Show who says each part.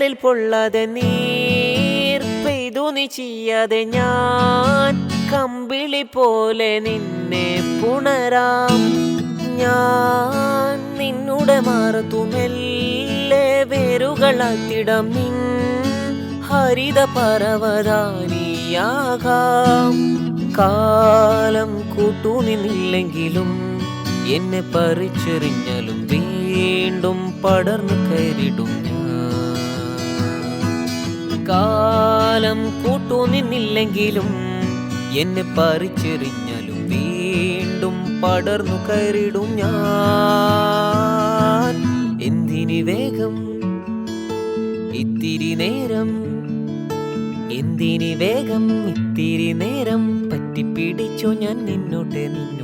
Speaker 1: കരളിൽ പൊള്ളാതെ നീർ പെയ്തു നീ ചെയ്യാതെ ഞാൻ കമ്പിളി പോലെ നിന്നെ പുണരാം. ഞാൻ നിന്നുടെ മാറത്തുമെല്ലെ വേരുകളാത്തിടം നിൻ ഹരിത പർവതാനിയാകാം. കാലം കൂട്ടുനിന്നില്ലെങ്കിലും എന്നെ പറിച്ചെറിഞ്ഞാലും വീണ്ടും പടർന്നു കയറിടും ഞാൻ. കാലം കൂട്ടുനിന്നില്ലെങ്കിലും എന്നെ പറിച്ചെറിഞ്ഞാലും വീണ്ടും പടർന്നു കയറിടും ഞാൻ. എന്തിനി വേഗം ഇത്തിരി നേരം, എന്തിനി വേഗം ഇത്തിരി നേരം, പറ്റിപ്പിടിച്ചോ ഞാൻ നിന്നോട്ടെ നിന്നെ.